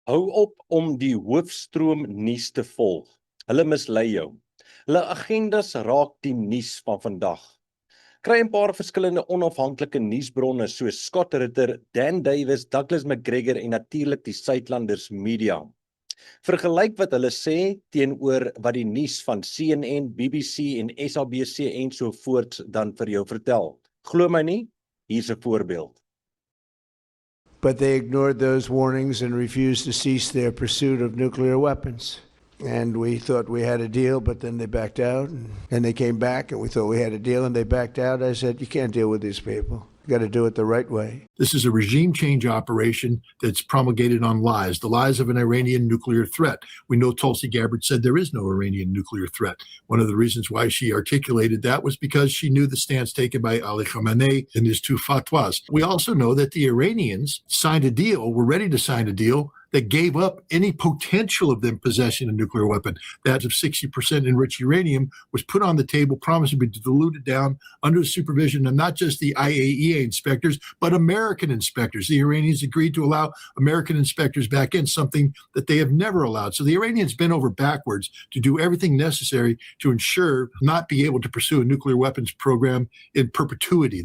Hou op om die hoofstroom nuus te volg. Hulle mislei jou. Hulle agendas raak die nuus van vandag. Kry 'n paar verskillende onafhanklike nuusbronne soos Scott Ritter, Dan Davis, Douglas McGregor en natuurlik die Suidlanders Media. Vergelyk wat hulle sê teenoor wat die nuus van CNN, BBC en SABC en so voort dan vir jou vertel. Glo my nie? Hier's 'n voorbeeld. But they ignored those warnings and refused to cease their pursuit of nuclear weapons. And we thought we had a deal, but then they backed out. And they came back, and we thought we had a deal, and they backed out. I said, you can't deal with these people. You got to do it the right way. This is a regime change operation that's promulgated on lies, the lies of an Iranian nuclear threat. We know Tulsi Gabbard said there is no Iranian nuclear threat. One of the reasons why she articulated that was because she knew the stance taken by Ali Khamenei in his two fatwas. We also know that the Iranians signed a deal, were ready to sign a deal that gave up any potential of them possessing a nuclear weapon. That of 60% enriched uranium was put on the table, promised to be diluted down under the supervision of not just the IAEA inspectors, but American inspectors. The Iranians agreed to allow American inspectors back in, something that they have never allowed. So the Iranians bent over backwards to do everything necessary to ensure not be able to pursue a nuclear weapons program in perpetuity.